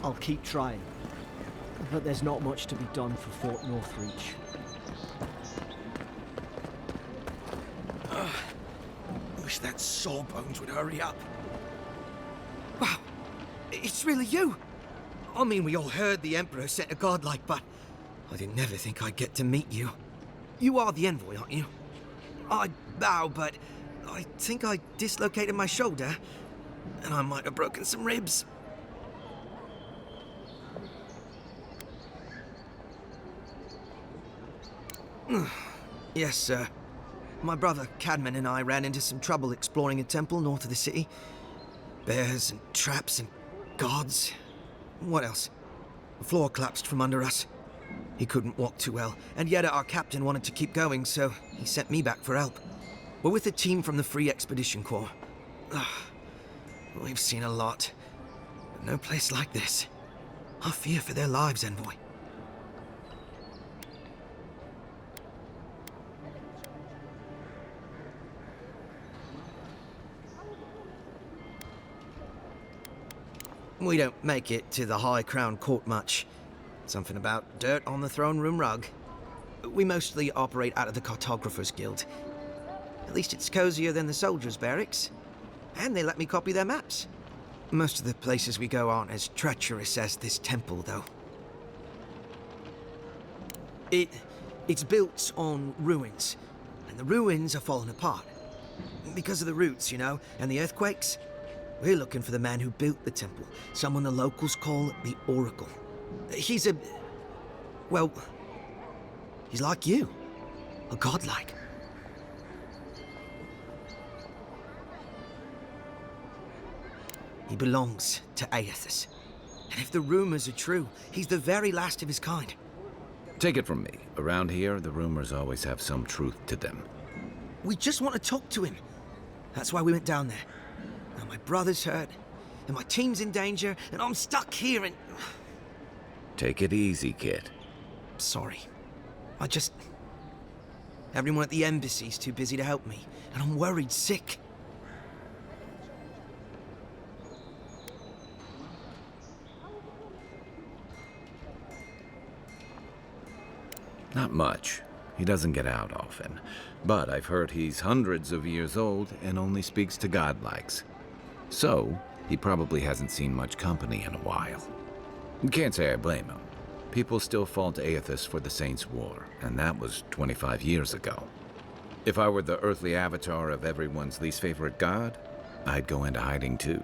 I'll keep trying. But there's not much to be done for Fort Northreach. Wish that sawbones would hurry up. Wow, it's really you! I mean, we all heard the Emperor sent a godlike, but I didn't never think I'd get to meet you. You are the envoy, aren't you? I bow, but I think I dislocated my shoulder, and I might have broken some ribs. Yes, sir. My brother Cadman and I ran into some trouble exploring a temple north of the city. Bears and traps and guards. What else? The floor collapsed from under us. He couldn't walk too well, and yet our captain wanted to keep going, so he sent me back for help. We're with a team from the Free Expedition Corps. We've seen a lot, but no place like this. I fear for their lives, envoy. We don't make it to the High Crown Court much. Something about dirt on the throne room rug. We mostly operate out of the Cartographers Guild. At least it's cozier than the soldiers' barracks. And they let me copy their maps. Most of the places we go aren't as treacherous as this temple, though. It's built on ruins, and the ruins are falling apart. Because of the roots, you know, and the earthquakes. We're looking for the man who built the temple, someone the locals call the Oracle. He's well, he's like you, a godlike. He belongs to Aethys. And if the rumors are true, he's the very last of his kind. Take it from me. Around here, the rumors always have some truth to them. We just want to talk to him. That's why we went down there. Now my brother's hurt, and my team's in danger, and I'm stuck here and... Take it easy, kid. Sorry. Everyone at the embassy's too busy to help me, and I'm worried sick. Not much. He doesn't get out often. But I've heard he's hundreds of years old and only speaks to godlikes. So, he probably hasn't seen much company in a while. Can't say I blame him. People still fault Aethys for the Saints' War, and that was 25 years ago. If I were the earthly avatar of everyone's least favorite god, I'd go into hiding too.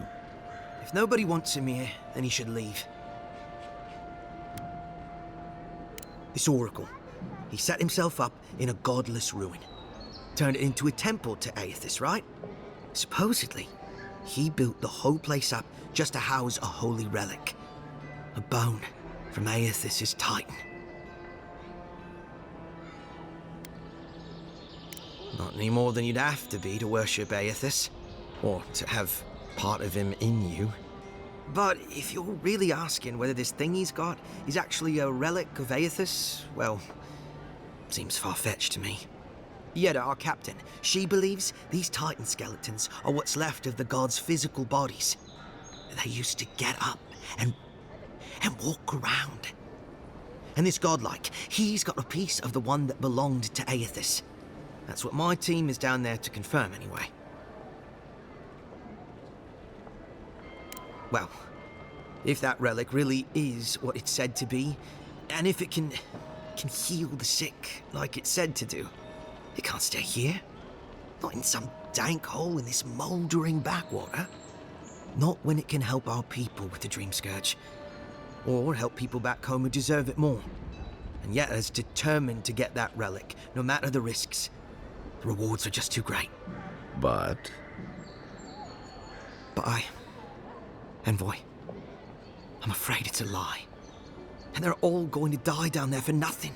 If nobody wants him here, then he should leave. This Oracle, he set himself up in a godless ruin. Turned it into a temple to Aethys, right? Supposedly, he built the whole place up just to house a holy relic. A bone from Aethys' Titan. Not any more than you'd have to be to worship Aethys, or to have part of him in you. But if you're really asking whether this thing he's got is actually a relic of Aethys, well, seems far-fetched to me. Yet our captain, she believes these Titan skeletons are what's left of the gods' physical bodies. They used to get up and walk around. And this godlike, he's got a piece of the one that belonged to Aethys. That's what my team is down there to confirm anyway. Well, if that relic really is what it's said to be, and if it can heal the sick like it's said to do, it can't stay here. Not in some dank hole in this mouldering backwater. Not when it can help our people with the Dream Scourge. Or help people back home who deserve it more. And yet is determined to get that relic, no matter the risks. The rewards are just too great. But Envoy, I'm afraid it's a lie. And they're all going to die down there for nothing.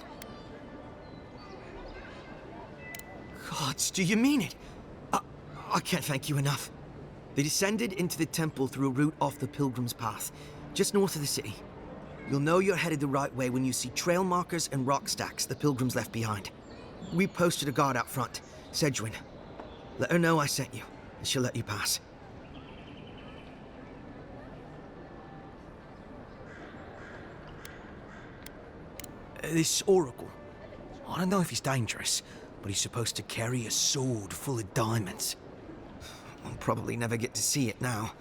Gods, do you mean it? I can't thank you enough. They descended into the temple through a route off the Pilgrim's Path, just north of the city. You'll know you're headed the right way when you see trail markers and rock stacks the Pilgrims left behind. We posted a guard out front, Sedgwin. Let her know I sent you, and she'll let you pass. This oracle. I don't know if he's dangerous, but he's supposed to carry a sword full of diamonds. I'll probably never get to see it now.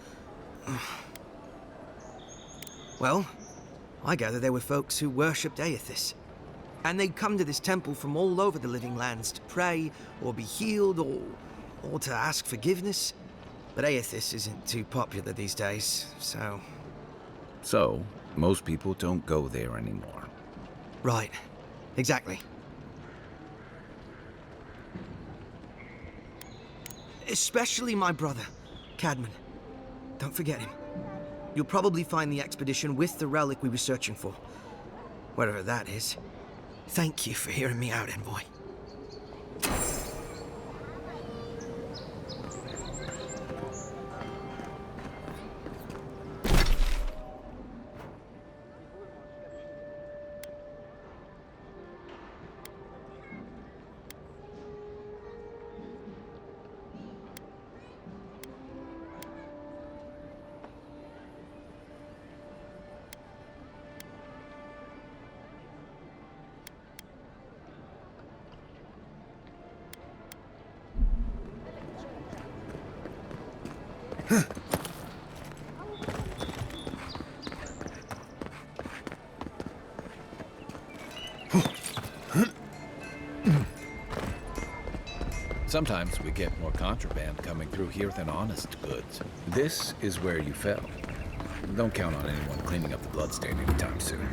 Well, I gather there were folks who worshipped Aethys. And they'd come to this temple from all over the living lands to pray, or be healed, or to ask forgiveness. But Aethys isn't too popular these days, so... So, most people don't go there anymore. Right. Exactly. Especially my brother, Cadman. Don't forget him. You'll probably find the expedition with the relic we were searching for. Whatever that is. Thank you for hearing me out, Envoy. Sometimes we get more contraband coming through here than honest goods. This is where you fell. Don't count on anyone cleaning up the bloodstain anytime soon.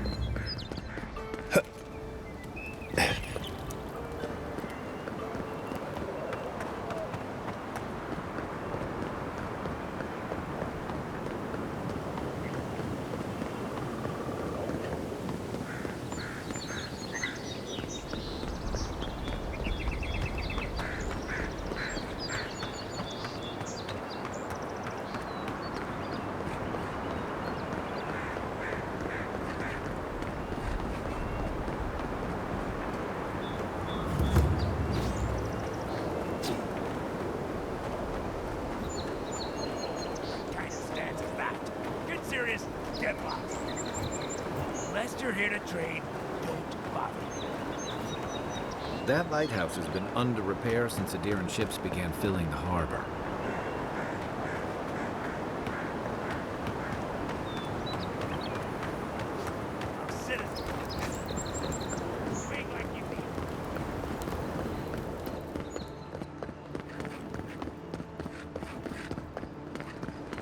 That lighthouse has been under repair since the Adiran ships began filling the harbor.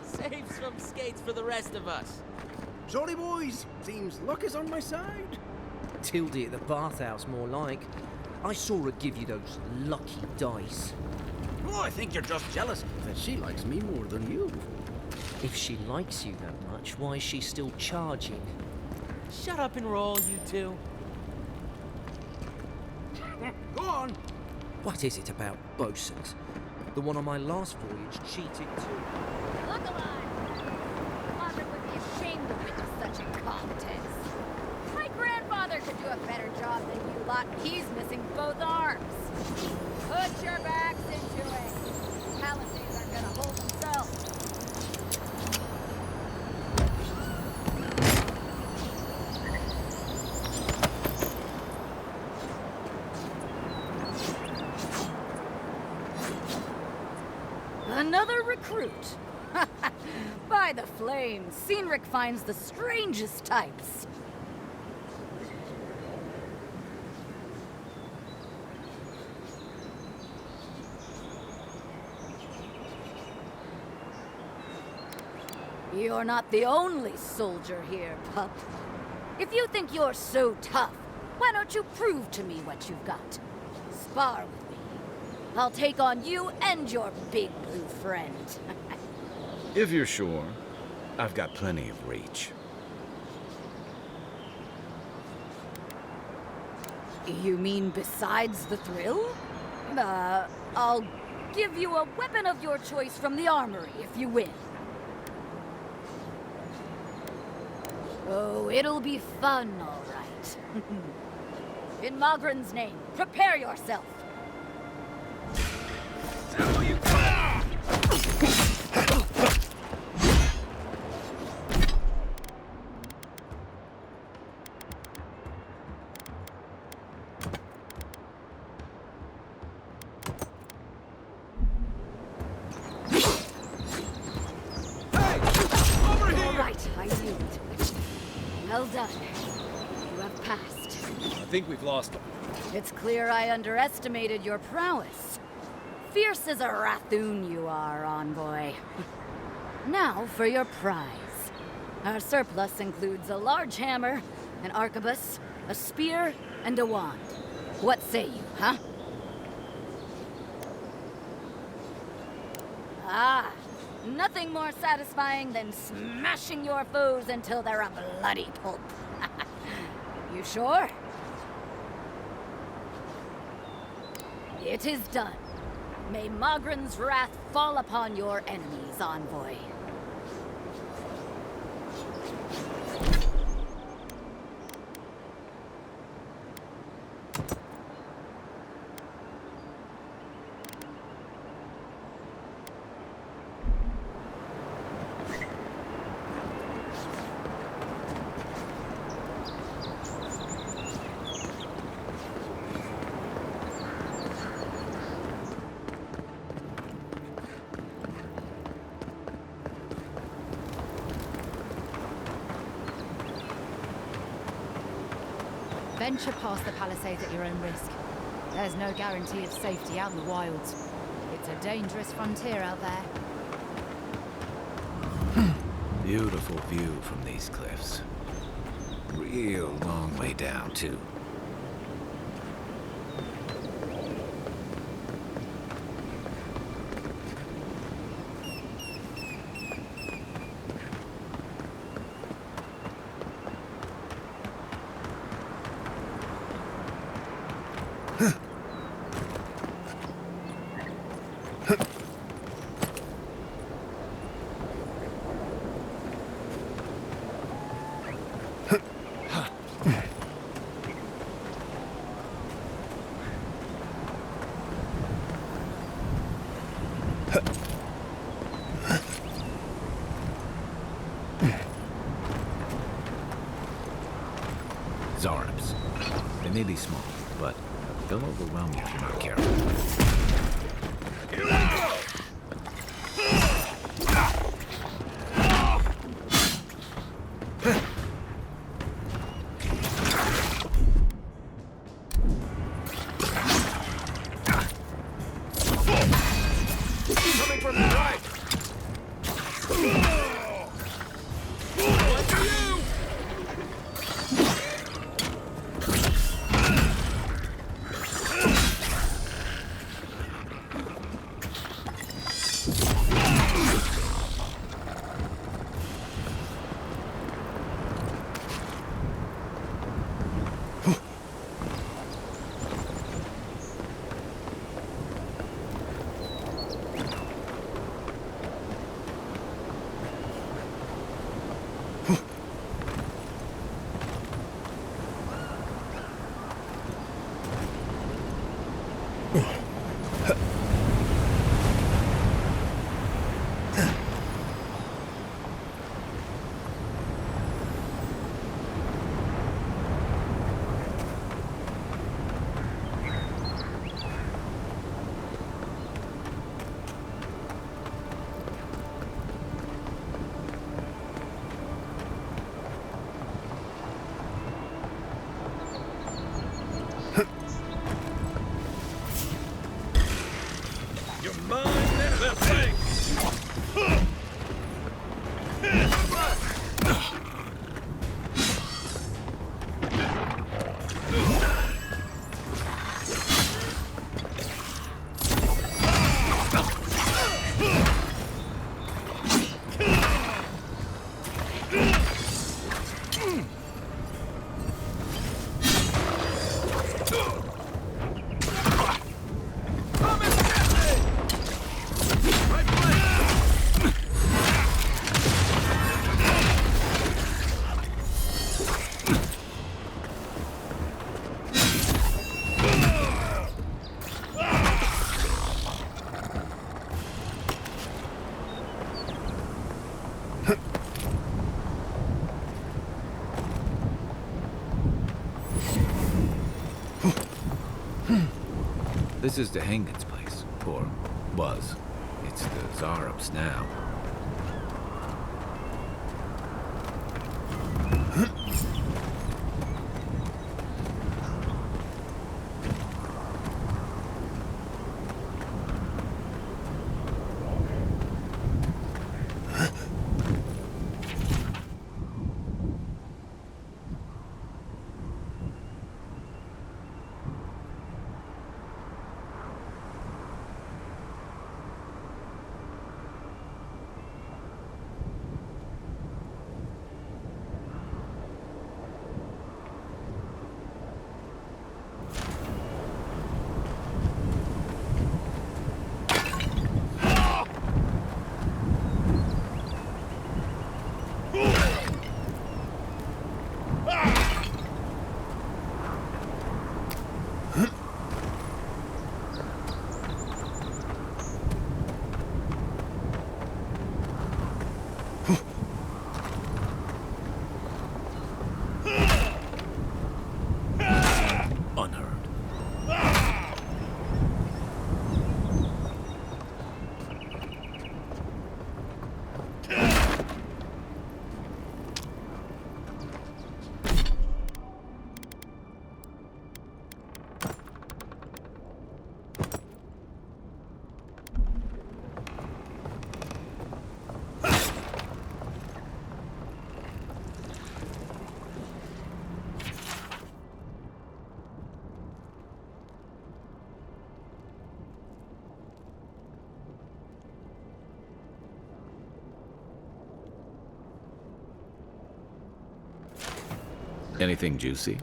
Save some skates for the rest of us. Sorry, boys. Seems luck is on my side. Tildy at the bathhouse, more like. I saw her give you those lucky dice. Oh, I think you're just jealous that she likes me more than you. If she likes you that much, why is she still charging? Shut up and roll, you two. Go on. What is it about bosuns? The one on my last voyage cheated too. Look alive! Father would be ashamed to witness such incompetence. My grandfather could do a better job than you lot. He's missing both arms. Put your backs into it. Palisades aren't gonna hold themselves. Another recruit. By the flames, Cynric finds the strangest types. You're not the only soldier here, pup. If you think you're so tough, why don't you prove to me what you've got? Spar with me. I'll take on you and your big blue friend. If you're sure, I've got plenty of reach. You mean besides the thrill? I'll give you a weapon of your choice from the armory if you win. Oh, it'll be fun, all right. In Magrin's name, prepare yourself. done. You have passed. I think we've lost them. It's clear I underestimated your prowess. Fierce as a Rathoon you are, envoy. Now for your prize. Our surplus includes a large hammer, an arquebus, a spear, and a wand. What say you, huh? Ah, nothing more satisfying than smashing your foes until they're a bloody pulp. You sure? It is done. May Mogren's wrath fall upon your enemies, envoy. Venture past the palisades at your own risk. There's no guarantee of safety out in the wilds. It's a dangerous frontier out there. Beautiful view from these cliffs. Real long way down, too. Zarps. They may be small, but they'll overwhelm you if you're not careful. Coming from the right! This is the Hengen's place, or was. It's the Zarps now. Anything juicy?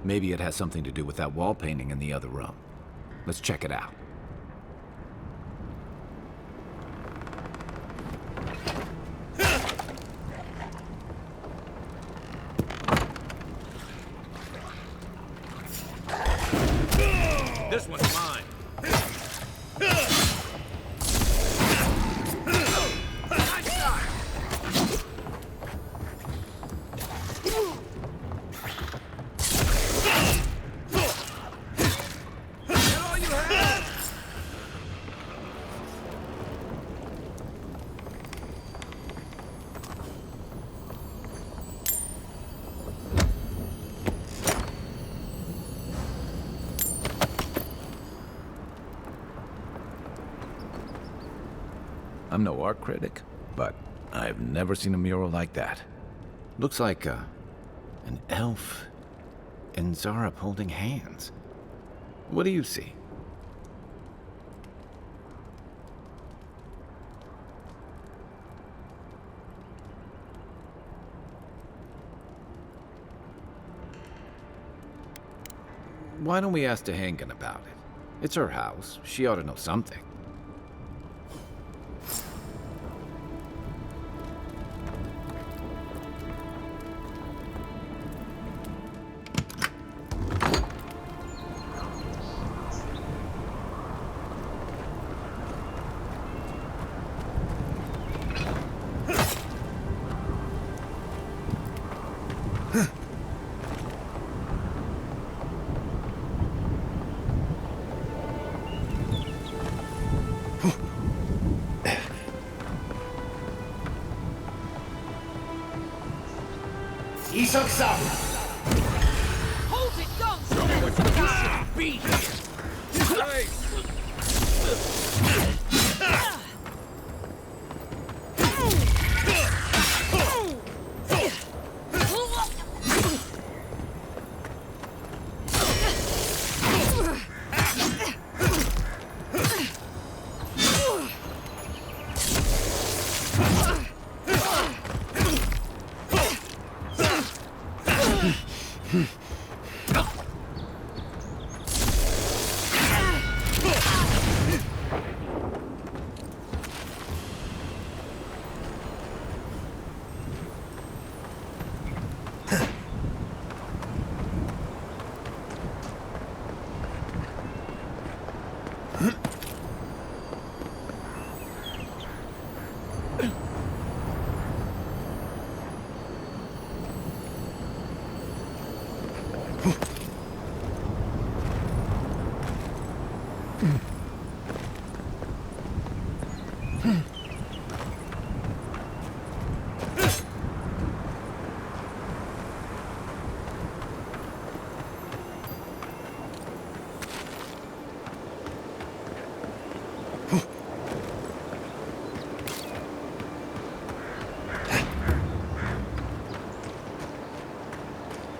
Maybe it has something to do with that wall painting in the other room. Let's check it out. This one's mine. I'm no art critic, but I've never seen a mural like that. Looks like an elf and Zara holding hands. What do you see? Why don't we ask Tehangan about it? It's her house. She ought to know something. Hold it, don't! You shouldn't be here!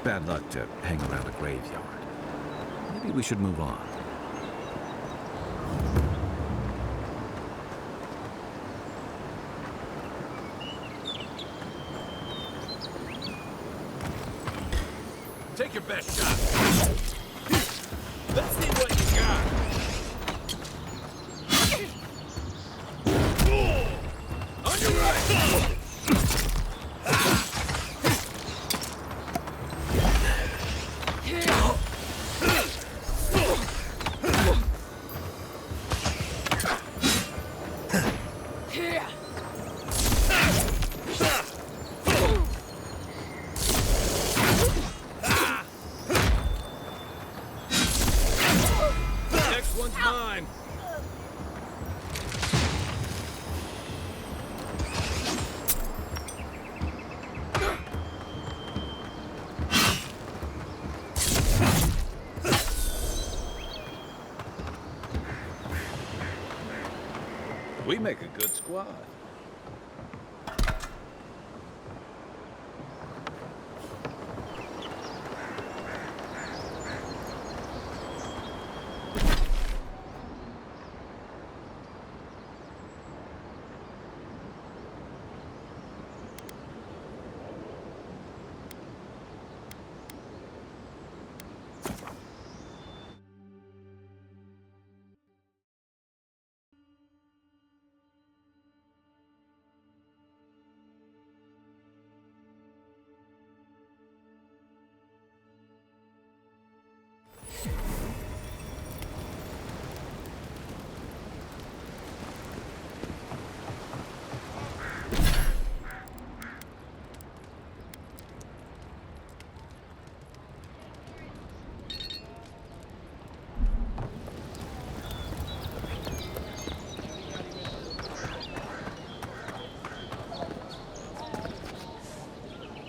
Bad luck to hang around a graveyard. Maybe we should move on. Take your best shot. Let's see what you got. On your right. Next one's mine. We make a good squad.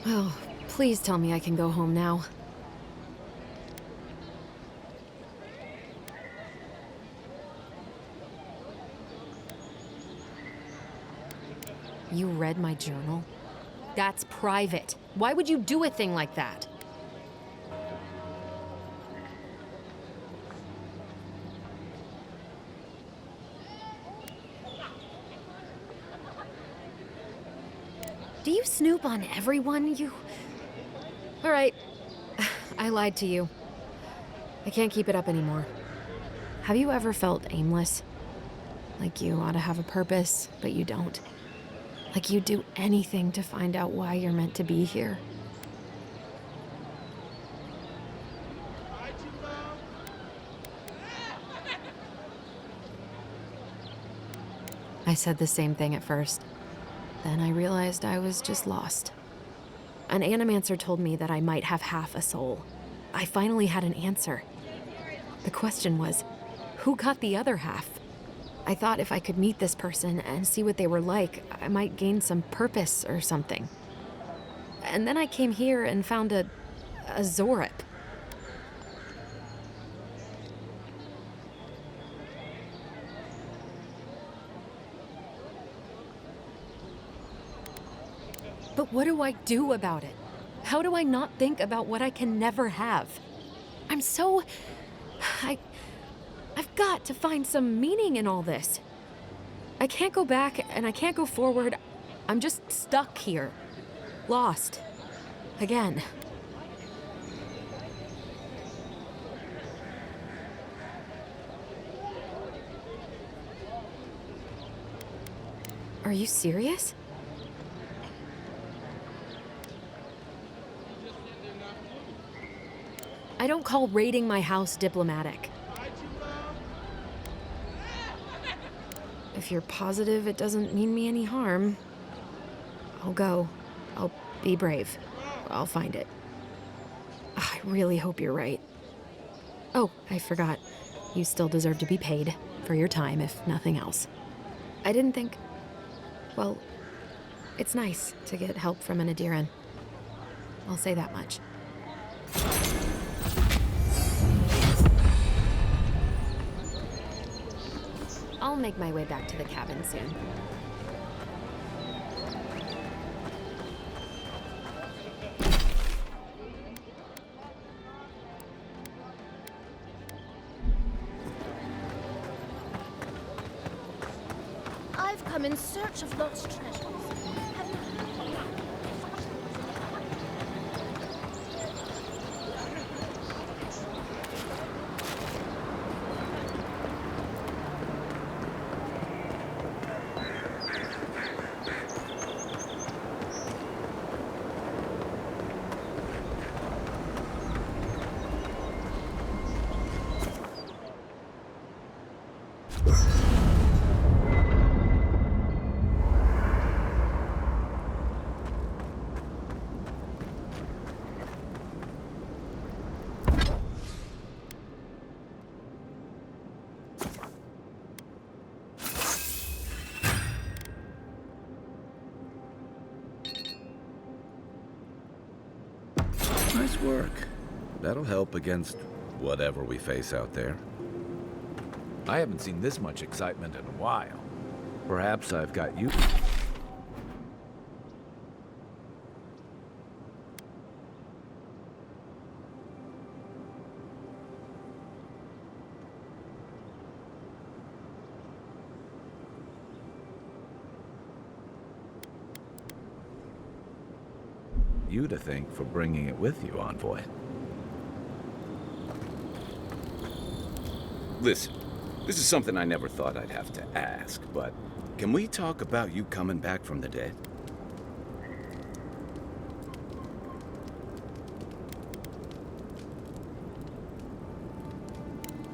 Oh, please tell me I can go home now. You read my journal? That's private. Why would you do a thing like that? Do you snoop on everyone? All right. I lied to you. I can't keep it up anymore. Have you ever felt aimless? Like you ought to have a purpose, but you don't? Like you'd do anything to find out why you're meant to be here? I said the same thing at first. Then I realized I was just lost. An animancer told me that I might have half a soul. I finally had an answer. The question was, who got the other half? I thought if I could meet this person and see what they were like, I might gain some purpose or something. And then I came here and found a Zorip. But what do I do about it? How do I not think about what I can never have? I've got to find some meaning in all this. I can't go back and I can't go forward. I'm just stuck here. Lost. Again. Are you serious? I don't call raiding my house diplomatic. If you're positive it doesn't mean me any harm, I'll go. I'll be brave. I'll find it. I really hope you're right. Oh, I forgot. You still deserve to be paid for your time, if nothing else. I didn't think... Well, it's nice to get help from an Adiran. I'll say that much. I'll make my way back to the cabin soon. I've come in search of lost treasures. Nice work. That'll help against whatever we face out there. I haven't seen this much excitement in a while. Perhaps I've got you. You to thank for bringing it with you, Envoy. Listen, this is something I never thought I'd have to ask, but can we talk about you coming back from the dead?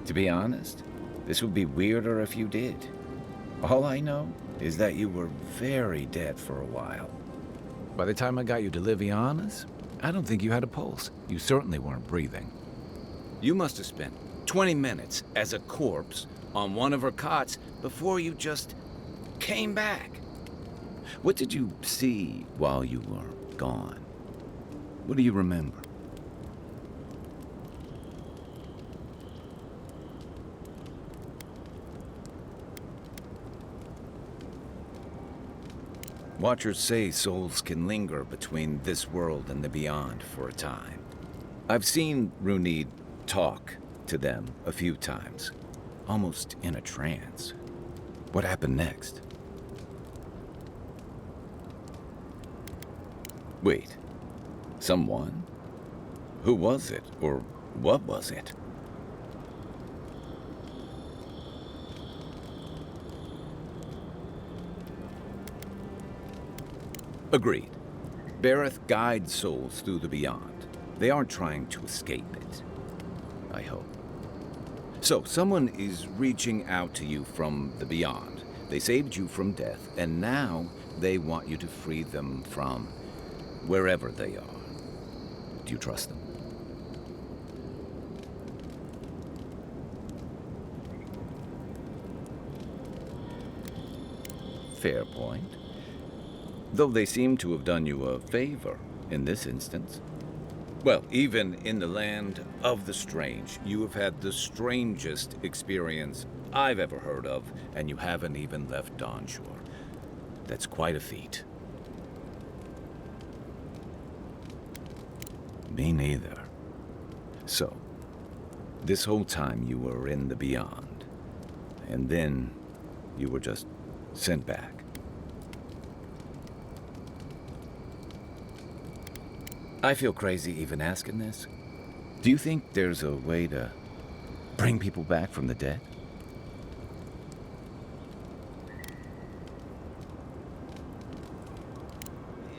To be honest, this would be weirder if you did. All I know is that you were very dead for a while. By the time I got you to Liviana's, I don't think you had a pulse. You certainly weren't breathing. You must have spent 20 minutes as a corpse on one of her cots before you just came back. What did you see while you were gone? What do you remember? Watchers say souls can linger between this world and the beyond for a time. I've seen Runid talk to them a few times, almost in a trance. What happened next? Wait, someone? Who was it, or what was it? Agreed. Bareth guides souls through the beyond. They aren't trying to escape it. I hope. So, someone is reaching out to you from the beyond. They saved you from death, and now they want you to free them from wherever they are. Do you trust them? Fair point. Though they seem to have done you a favor in this instance. Well, even in the land of the strange, you have had the strangest experience I've ever heard of, and you haven't even left Dawnshore. That's quite a feat. Me neither. So, this whole time you were in the beyond, and then you were just sent back. I feel crazy even asking this. Do you think there's a way to bring people back from the dead?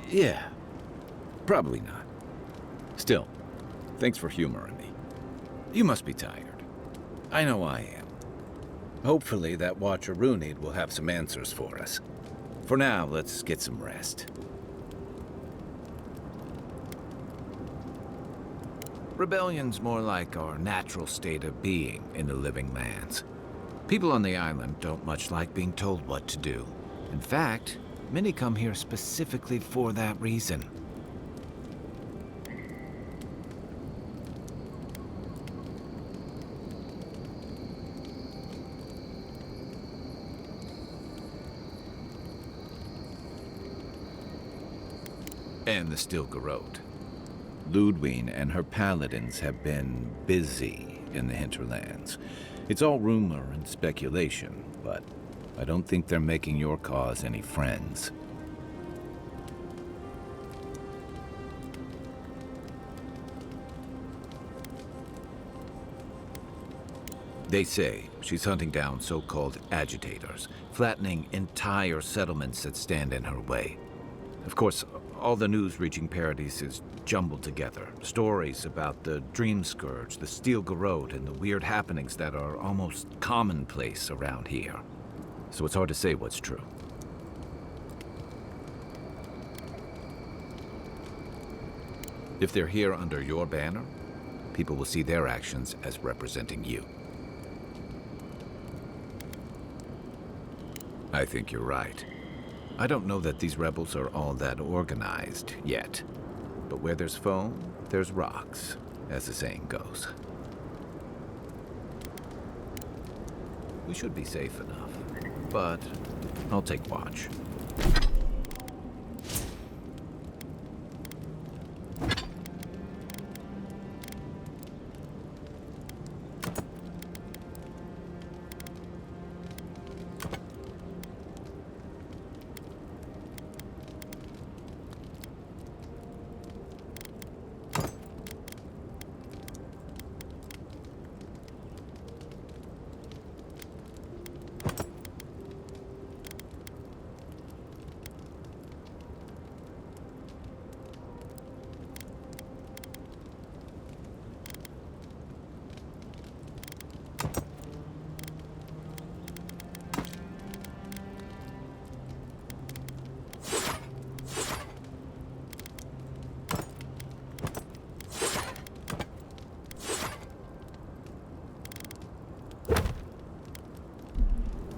Yeah, probably not. Still, thanks for humoring me. You must be tired. I know I am. Hopefully that Watcher Runid will have some answers for us. For now, let's get some rest. Rebellion's more like our natural state of being in the living lands. People on the island don't much like being told what to do. In fact, many come here specifically for that reason. And the Stilgarrote. Ludwine and her paladins have been busy in the hinterlands. It's all rumor and speculation, but I don't think they're making your cause any friends. They say she's hunting down so-called agitators, flattening entire settlements that stand in her way. Of course, all the news reaching Paradise is jumbled together. Stories about the Dream Scourge, the Stilgarrote, and the weird happenings that are almost commonplace around here. So it's hard to say what's true. If they're here under your banner, people will see their actions as representing you. I think you're right. I don't know that these rebels are all that organized yet. But where there's foam, there's rocks, as the saying goes. We should be safe enough, but I'll take watch.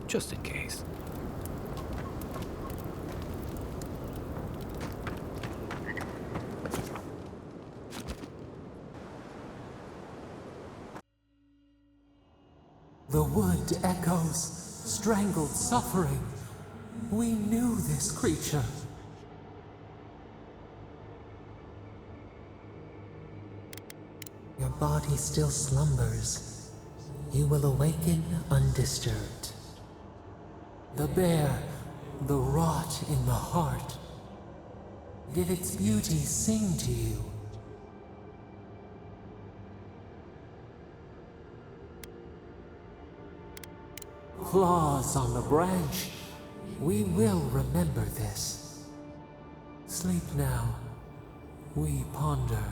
Just in case. The wood echoes, strangled suffering. We knew this creature. Your body still slumbers. You will awaken undisturbed. The bear, the rot in the heart. Did its beauty sing to you? Claws on the branch. We will remember this. Sleep now. We ponder.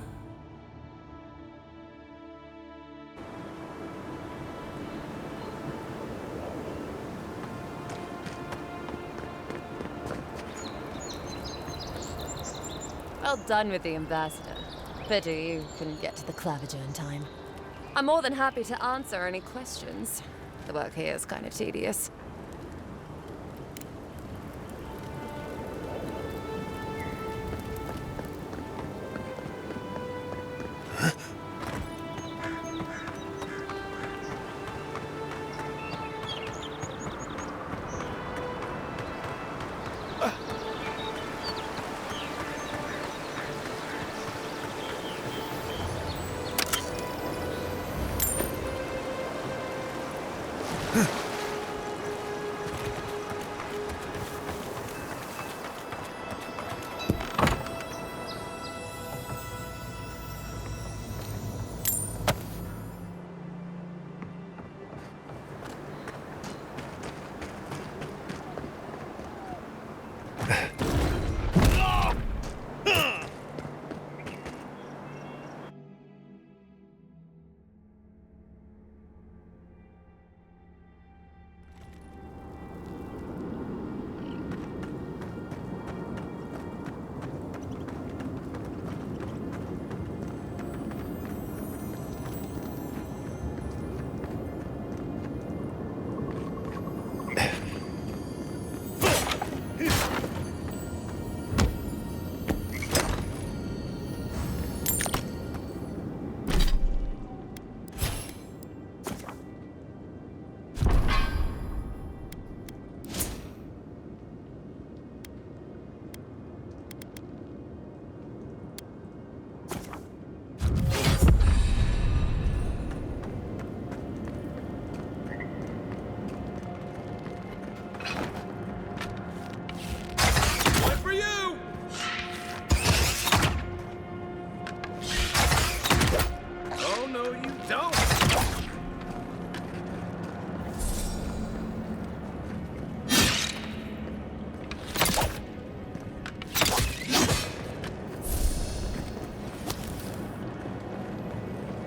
Well done with the ambassador. Pity you couldn't get to the claviger in time. I'm more than happy to answer any questions. The work here is kind of tedious.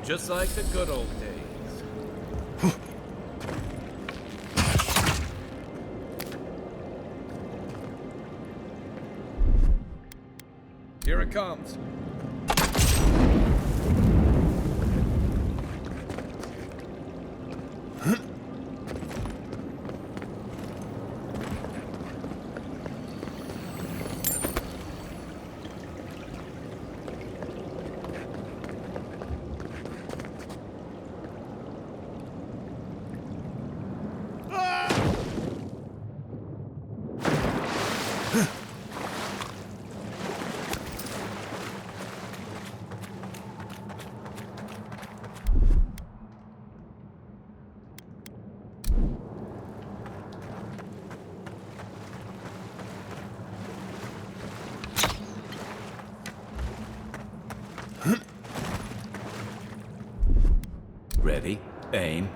Just like the good old days. Here it comes. Ready, aim.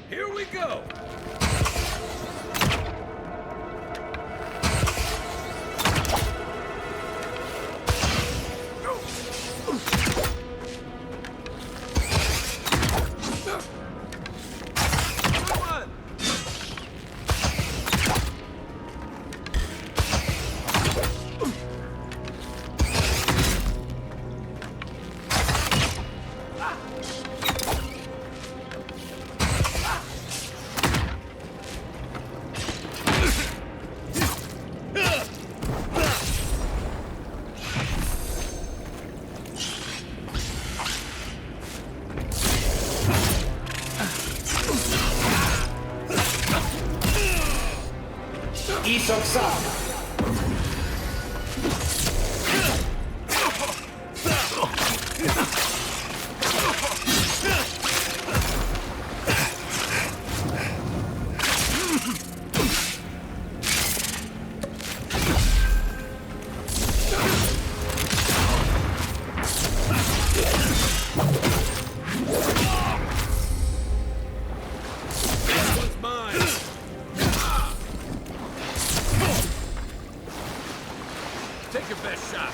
Here we go! Take your best shot.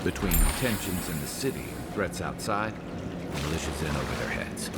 Between tensions in the city and threats outside, the militia's in over their heads.